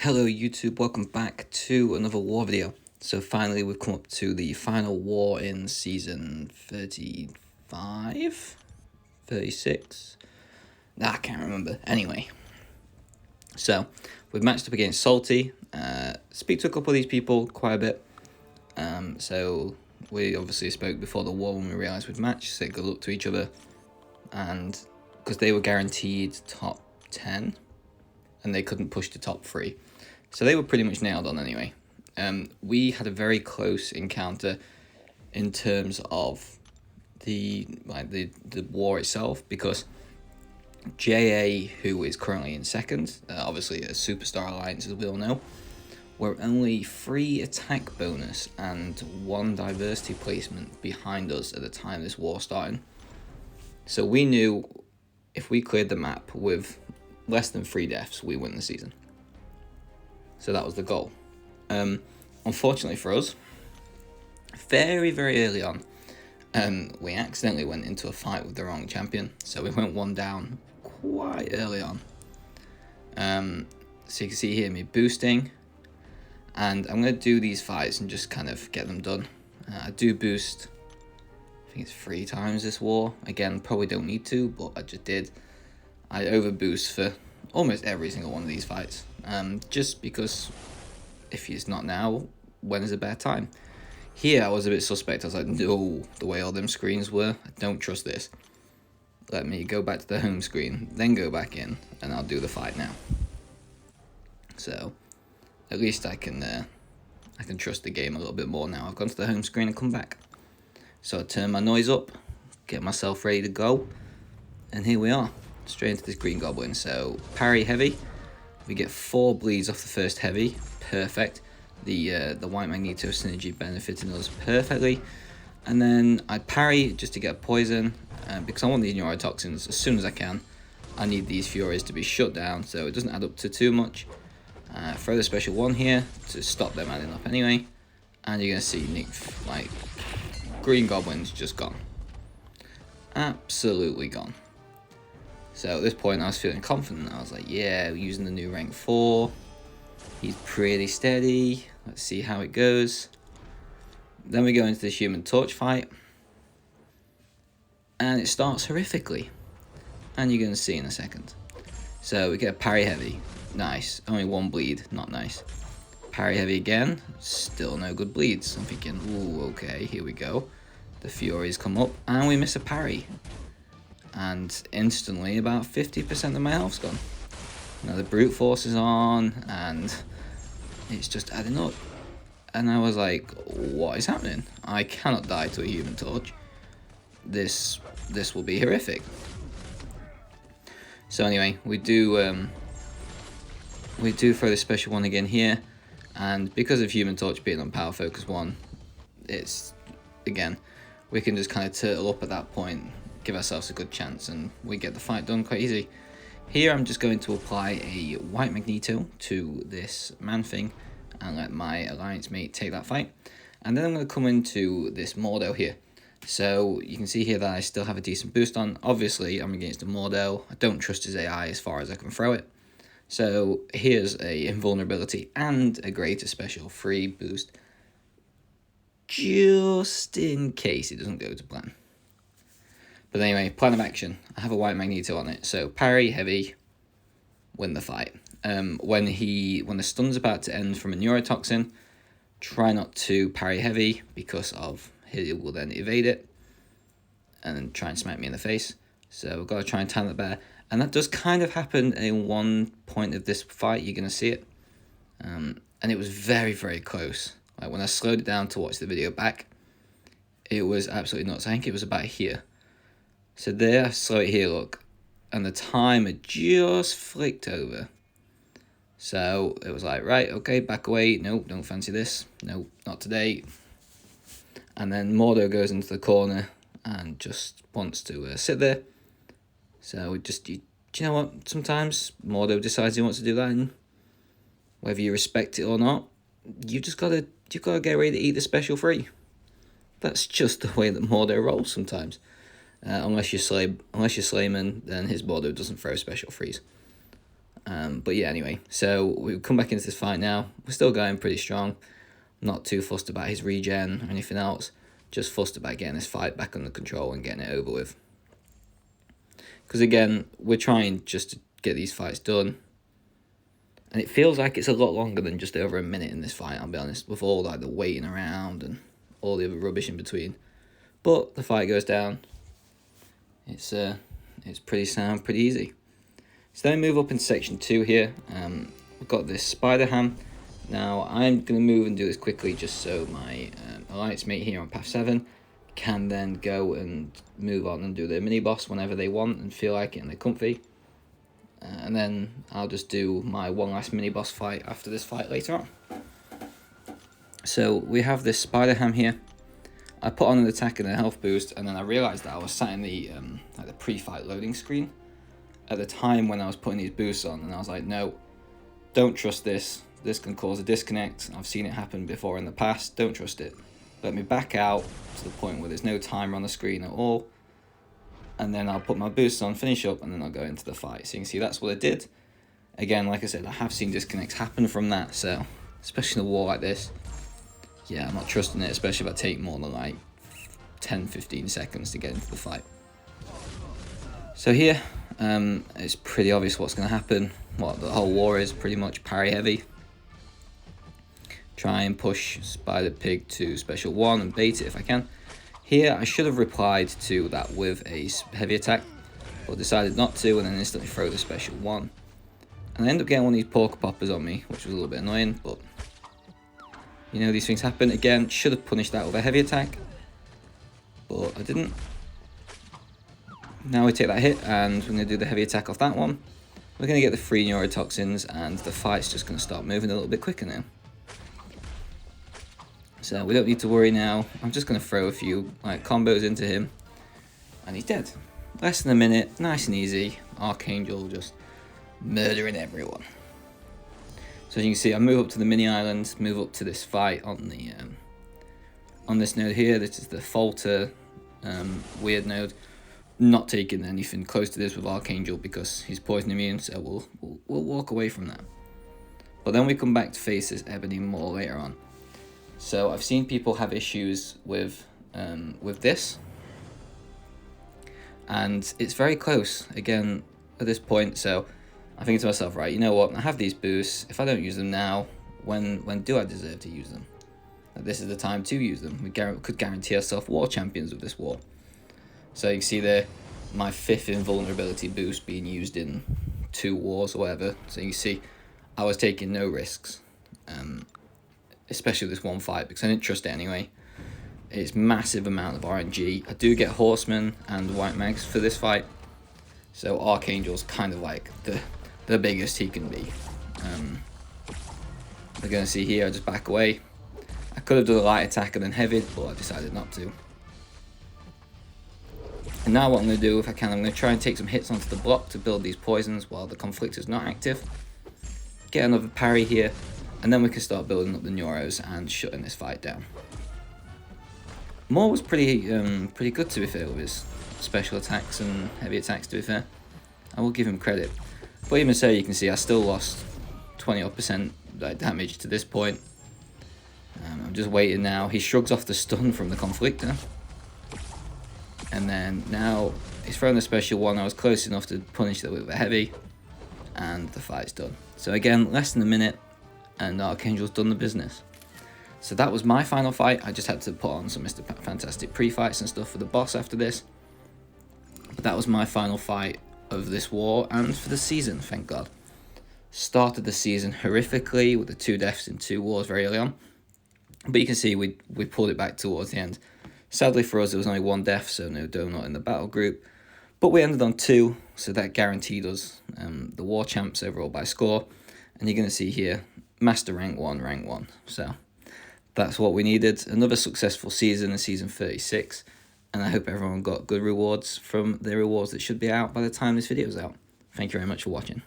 Hello YouTube, welcome back to another war video. So finally we've come up to the final war in season 35? 36? I can't remember. Anyway, so we've matched up against Salty, speak to a couple of these people quite a bit. So we obviously spoke before the war when we realised we'd matched, said good luck to each other, and because they were guaranteed top 10 and they couldn't push to top 3. So they were pretty much nailed on anyway. We had a very close encounter in terms of the war itself, because JA, who is currently in second, obviously a superstar alliance as we all know, were only 3 attack bonus and 1 diversity placement behind us at the time this war started. So we knew if we cleared the map with less than 3 deaths, we win the season. So that was the goal. Unfortunately for us, very early on, we accidentally went into a fight with the wrong champion. So we went 1 down quite early on. So you can see here me boosting. And I'm going to do these fights and just kind of get them done. I do boost, I think it's 3 times this war. Again, probably don't need to, but I just did. I overboost for almost every single one of these fights. Just because if it's not now, when is a better time? Here I was a bit suspect. I was like, no, the way all them screens were, I don't trust this. Let me go back to the home screen, then go back in, and I'll do the fight now. So at least I can trust the game a little bit more now. I've gone to the home screen and come back. So I turn my noise up, get myself ready to go, and here we are, straight into this green goblin. So parry heavy, we get 4 bleeds off the first heavy, perfect. The white magneto synergy benefiting us perfectly, and then I parry just to get poison, because I want these neurotoxins as soon as I can. I need these furies to be shut down so it doesn't add up to too much. Throw the special 1 here to stop them adding up anyway, and you're gonna see like green goblins just gone, absolutely gone. So at this point I was feeling confident. I was like, yeah, using the new rank 4, he's pretty steady, let's see how it goes. Then we go into this human torch fight, and it starts horrifically, and you're gonna see in a second. So we get a parry heavy, nice, only 1 bleed, not nice. Parry heavy again, still no good bleeds. I'm thinking, ooh, okay, here we go. The furies come up, and we miss a parry. And instantly about 50% of my health's gone. Now the brute force is on, and it's just adding up. And I was like, what is happening? I cannot die to a human torch. This will be horrific. So anyway, we do throw the special 1 again here, and because of human torch being on power focus 1, it's, again, we can just kind of turtle up at that point, give ourselves a good chance, and we get the fight done quite easy. Here I'm just going to apply a white magneto to this man thing and let my alliance mate take that fight. And then I'm going to come into this Mordo here. So you can see here that I still have a decent boost on. Obviously I'm against a Mordo. I don't trust his AI as far as I can throw it. So here's a invulnerability and a greater special 3 boost, just in case it doesn't go to plan. But anyway, plan of action. I have a white magneto on it, so parry heavy, win the fight. When the stun's about to end from a neurotoxin, try not to parry heavy, because he will then evade it and try and smack me in the face. So we've got to try and time that better. And that does kind of happen in one point of this fight. You're going to see it. And it was very close. Like when I slowed it down to watch the video back, it was absolutely nuts. I think it was about here. So there, slow it here, look. And the timer just flicked over. So it was like, right, okay, back away. Nope, don't fancy this. Nope, not today. And then Mordo goes into the corner and just wants to sit there. So do you know what? Sometimes Mordo decides he wants to do that, and whether you respect it or not, you've got to get ready to eat the special 3. That's just the way that Mordo rolls sometimes. Unless you're Slayman, then his Mordo doesn't throw special 3s. But yeah, anyway, so we come back into this fight now. We're still going pretty strong. Not too fussed about his regen or anything else. Just fussed about getting this fight back under control and getting it over with. Because again, we're trying just to get these fights done. And it feels like it's a lot longer than just over a minute in this fight, I'll be honest, with all like the waiting around and all the other rubbish in between. But the fight goes down. It's pretty sound, pretty easy. So then we move up in section 2 here. We've got this spider ham. Now I'm going to move and do this quickly just so my alliance mate here on path 7 can then go and move on and do their mini boss whenever they want and feel like it and they're comfy. And then I'll just do my one last mini boss fight after this fight later on. So we have this spider ham here. I put on an attack and a health boost, and then I realised that I was sat in the like the pre-fight loading screen at the time when I was putting these boosts on, and I was like, no, don't trust this. This can cause a disconnect. I've seen it happen before in the past. Don't trust it. Let me back out to the point where there's no timer on the screen at all, and then I'll put my boosts on, finish up, and then I'll go into the fight. So you can see that's what I did. Again, like I said, I have seen disconnects happen from that, so especially in a war like this, yeah, I'm not trusting it, especially if I take more than like 10-15 seconds to get into the fight. So here, it's pretty obvious what's going to happen. What the whole war is pretty much parry heavy. Try and push Spider Pig to special 1 and bait it if I can. Here, I should have replied to that with a heavy attack, but decided not to, and then instantly throw the special 1. And I end up getting one of these pork poppers on me, which was a little bit annoying, but you know, these things happen. Again, should have punished that with a heavy attack, but I didn't. Now we take that hit, and we're going to do the heavy attack off that one. We're going to get the 3 neurotoxins, and the fight's just going to start moving a little bit quicker now. So we don't need to worry now. I'm just going to throw a few like combos into him, and he's dead. Less than a minute, nice and easy. Archangel just murdering everyone. So as you can see, I move up to the mini island, move up to this fight on the on this node here. This is the falter weird node. Not taking anything close to this with Archangel because he's poison immune, so we'll walk away from that. But then we come back to face this Ebony more later on. So I've seen people have issues with this, and it's very close again at this point. So I think to myself, right, you know what? I have these boosts. If I don't use them now, when do I deserve to use them? This is the time to use them. We could guarantee ourselves war champions with this war. So you can see there, my 5th invulnerability boost being used in 2 wars or whatever. So you see, I was taking no risks, especially this one fight, because I didn't trust it anyway. It's massive amount of RNG. I do get Horseman and White Mags for this fight. So Archangel's kind of like the biggest he can be. We're going to see here, I just back away. I could have done a light attack and then heavy, but I decided not to. And now what I'm going to do, if I can, I'm going to try and take some hits onto the block to build these poisons while the conflict is not active. Get another parry here, and then we can start building up the neuros and shutting this fight down. Moore was pretty good, to be fair, with his special attacks and heavy attacks, to be fair. I will give him credit. But even so, you can see I still lost 20% damage to this point. I'm just waiting now. He shrugs off the stun from the conflictor. And then now he's throwing the special 1. I was close enough to punish that with a heavy. And the fight's done. So again, less than a minute, and Archangel's done the business. So that was my final fight. I just had to put on some Mr. Fantastic pre-fights and stuff for the boss after this. But that was my final fight of this war and for the season, thank God. Started the season horrifically with the 2 deaths in 2 wars very early on. But you can see we pulled it back towards the end. Sadly for us, there was only 1 death, so no donut in the battle group. But we ended on 2, so that guaranteed us the war champs overall by score. And you're going to see here, Master Rank 1, Rank 1. So that's what we needed. Another successful season in Season 36. And I hope everyone got good rewards from the rewards that should be out by the time this video is out. Thank you very much for watching.